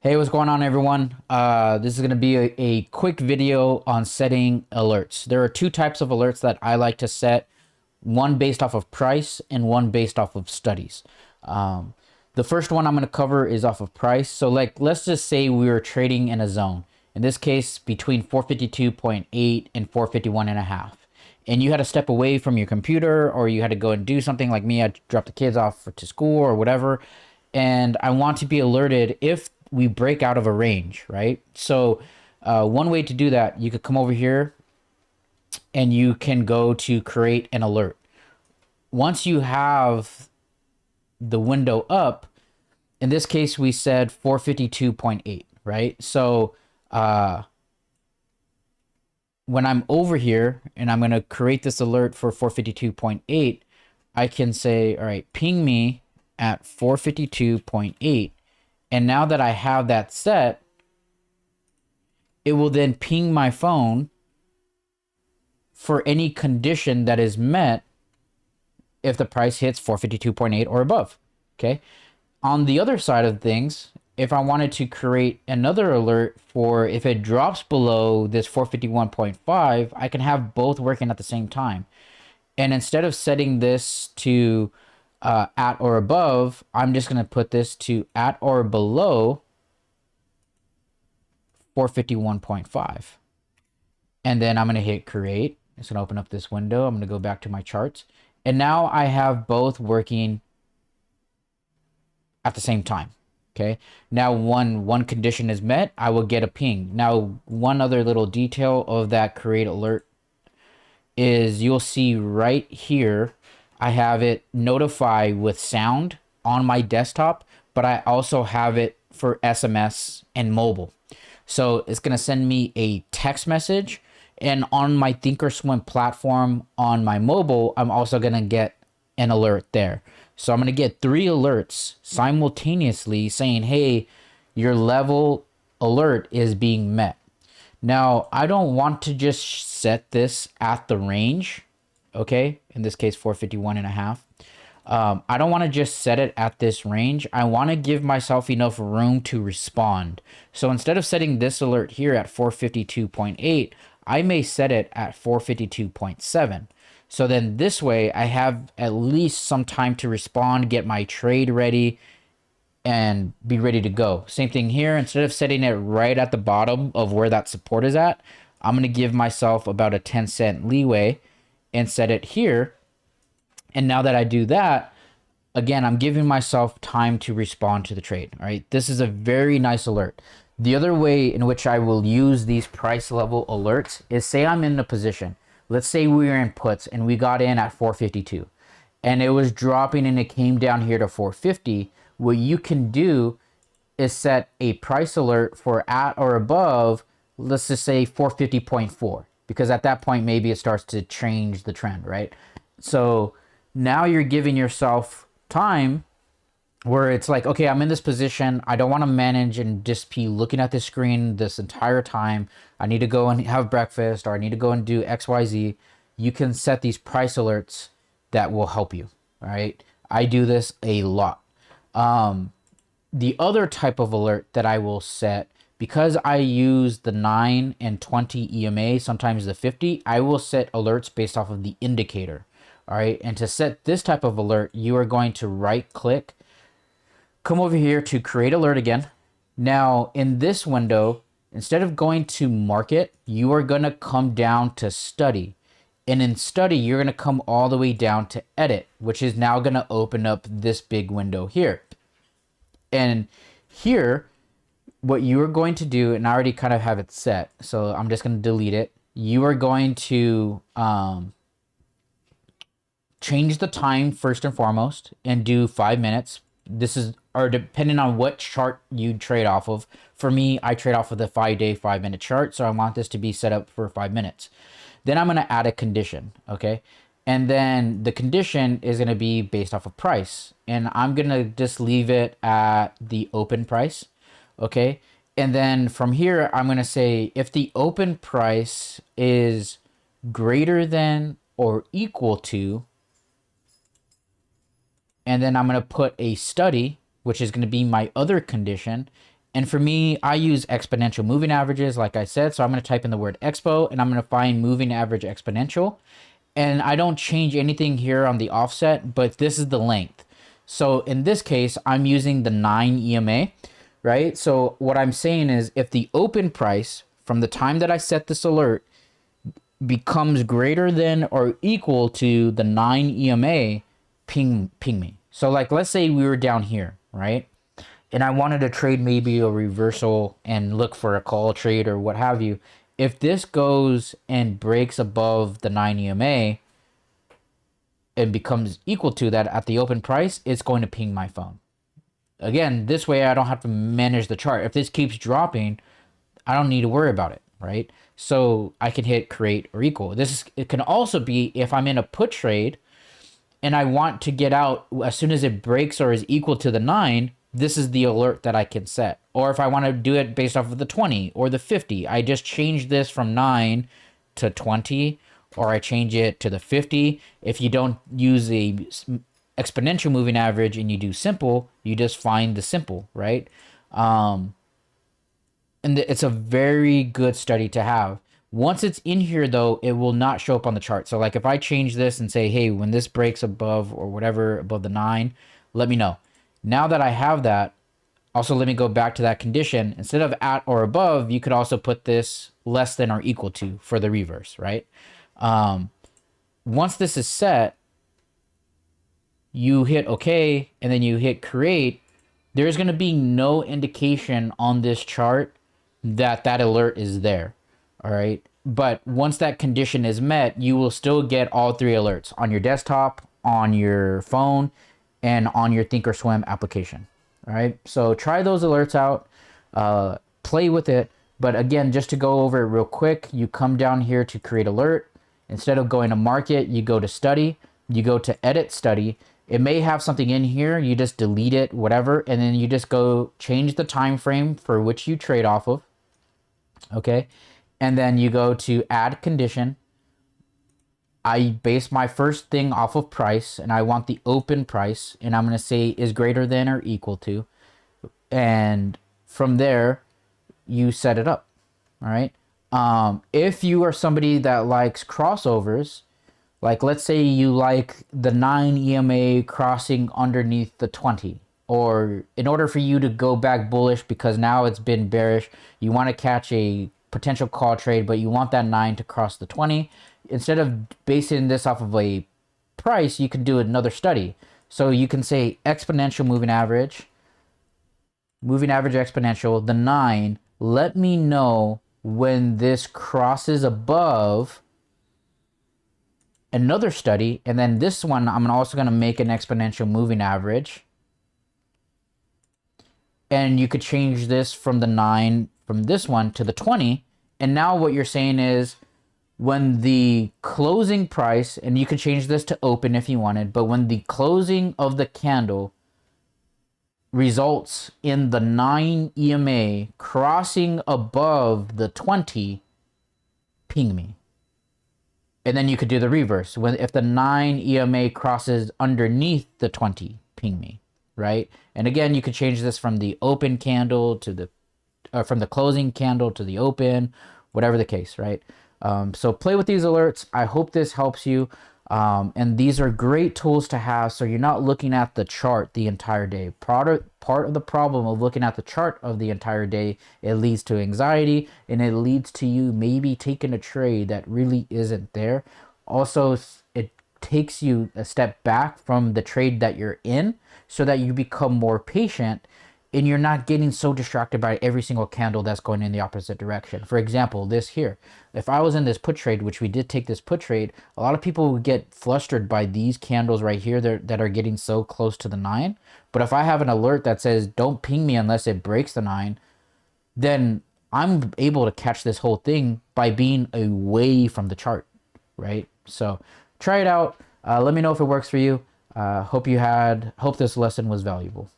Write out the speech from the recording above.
Hey, what's going on, everyone? This is going to be a quick video on setting alerts. There are two types of alerts that I like to set, one based off of price and one based off of studies. Um, the first one I'm going to cover is off of price. So like, let's just say we were trading in a zone, in this case, between 452.8 and 451 and a half. And you had to step away from your computer or you had to go and do something like me. I dropped the kids off to school or whatever. And I want to be alerted if we break out of a range, right? So one way to do that, you could come over here and you can go to create an alert. Once you have the window up, in this case, we said 452.8, right? So when I'm over here and I'm going to create this alert for 452.8, I can say, all right, ping me at 452.8. And now that I have that set, it will then ping my phone for any condition that is met if the price hits 452.8 or above. Okay. On the other side of things, if I wanted to create another alert for if it drops below this 451.5, I can have both working at the same time. And instead of setting this to at or above, I'm just going to put this to at or below 451.5. And then I'm going to hit create. It's going to open up this window. I'm going to go back to my charts. And now I have both working at the same time. Okay. Now one condition is met, I will get a ping. Now, one other little detail of that create alert is you'll see right here, I have it notify with sound on my desktop, but I also have it for SMS and mobile. So it's going to send me a text message, and on my Thinkorswim platform on my mobile, I'm also going to get an alert there. So I'm going to get 3 alerts simultaneously saying, hey, your level alert is being met. Now, I don't want to just set this at the range, okay? In this case, 451 and a half. I don't want to just set it at this range. I want to give myself enough room to respond. So instead of setting this alert here at 452.8, I may set it at 452.7. So then this way I have at least some time to respond, get my trade ready, and be ready to go. Same thing here. Instead of setting it right at the bottom of where that support is at, I'm going to give myself about a 10-cent leeway and set it here. And now that I do that, again, I'm giving myself time to respond to the trade. All right. This is a very nice alert. The other way in which I will use these price level alerts is, say I'm in a position. Let's say we were in puts and we got in at 452 and it was dropping and it came down here to 450. What you can do is set a price alert for at or above, let's just say 450.4, because at that point, maybe it starts to change the trend, right? So now you're giving yourself time where it's like, okay, I'm in this position. I don't want to manage and just be looking at the screen this entire time. I need to go and have breakfast, or I need to go and do XYZ. You can set these price alerts that will help you. All right. I do this a lot. The other type of alert that I will set, because I use the 9 and 20 EMA, sometimes the 50, I will set alerts based off of the indicator. All right. And to set this type of alert, you are going to right click, come over here to create alert again. Now in this window, instead of going to market, you are going to come down to study. And in study, you're going to come all the way down to edit, which is now going to open up this big window here. And here, what you are going to do, and I already kind of have it set, so I'm just going to delete it. You are going to change the time first and foremost and do 5 minutes. This is, or depending on what chart you trade off of. For me, I trade off of the 5-day, 5-minute chart. So I want this to be set up for 5 minutes. Then I'm going to add a condition. Okay. And then the condition is going to be based off of price. And I'm going to just leave it at the open price. Okay. And then from here, I'm going to say if the open price is greater than or equal to, and then I'm going to put a study, which is going to be my other condition. And for me, I use exponential moving averages, like I said. So I'm going to type in the word expo and I'm going to find moving average exponential. And I don't change anything here on the offset, but this is the length. So in this case, I'm using the 9 EMA, right? So what I'm saying is if the open price from the time that I set this alert becomes greater than or equal to the 9 EMA, ping me. So like let's say we were down here, right? And I wanted to trade maybe a reversal and look for a call trade or what have you. If this goes and breaks above the 9 EMA and becomes equal to that at the open price, it's going to ping my phone. Again, this way I don't have to manage the chart. If this keeps dropping, I don't need to worry about it, right? So I can hit create or equal. It can also be if I'm in a put trade and I want to get out as soon as it breaks or is equal to the 9, this is the alert that I can set. Or if I want to do it based off of the 20 or the 50, I just change this from 9 to 20, or I change it to the 50. If you don't use a exponential moving average and you do simple, you just find the simple, right? And it's a very good study to have. Once it's in here, though, it will not show up on the chart. So like if I change this and say, hey, when this breaks above or whatever, above the 9, let me know. Now that I have that, also let me go back to that condition. Instead of at or above, you could also put this less than or equal to for the reverse, right? Once this is set, you hit OK, and then you hit create. There's going to be no indication on this chart that that alert is there. All right. But once that condition is met, you will still get all three alerts on your desktop, on your phone, and on your Thinkorswim application. All right. So try those alerts out, play with it. But again, just to go over it real quick, you come down here to create alert. Instead of going to market, you go to study, you go to edit study. It may have something in here, you just delete it, whatever, and then you just go change the time frame for which you trade off of. Okay. And then you go to add condition. I base my first thing off of price, and I want the open price, and I'm going to say is greater than or equal to. And from there, you set it up. All right. If you are somebody that likes crossovers, like let's say you like the 9 EMA crossing underneath the 20, or in order for you to go back bullish because now it's been bearish, you want to catch a potential call trade, but you want that 9 to cross the 20. Instead of basing this off of a price, you can do another study. So you can say exponential moving average exponential, the 9, let me know when this crosses above another study, and then this one I'm also going to make an exponential moving average, and you could change this from the 9 from this one to the 20, and now what you're saying is when the closing price, and you could change this to open if you wanted, but when the closing of the candle results in the 9 EMA crossing above the 20, ping me. And then you could do the reverse. If the 9 EMA crosses underneath the 20, ping me, right? And again, you could change this from the open candle to the, from the closing candle to the open, whatever the case, right? So play with these alerts. I hope this helps you. And these are great tools to have so you're not looking at the chart the entire day. Part of the problem of looking at the chart of the entire day, it leads to anxiety, and it leads to you maybe taking a trade that really isn't there. Also, it takes you a step back from the trade that you're in so that you become more patient and you're not getting so distracted by every single candle that's going in the opposite direction. For example, this here. If I was in this put trade, which we did take this put trade, a lot of people would get flustered by these candles right here that are getting so close to the 9. But if I have an alert that says, don't ping me unless it breaks the 9, then I'm able to catch this whole thing by being away from the chart, right? So try it out. Let me know if it works for you. Hope this lesson was valuable.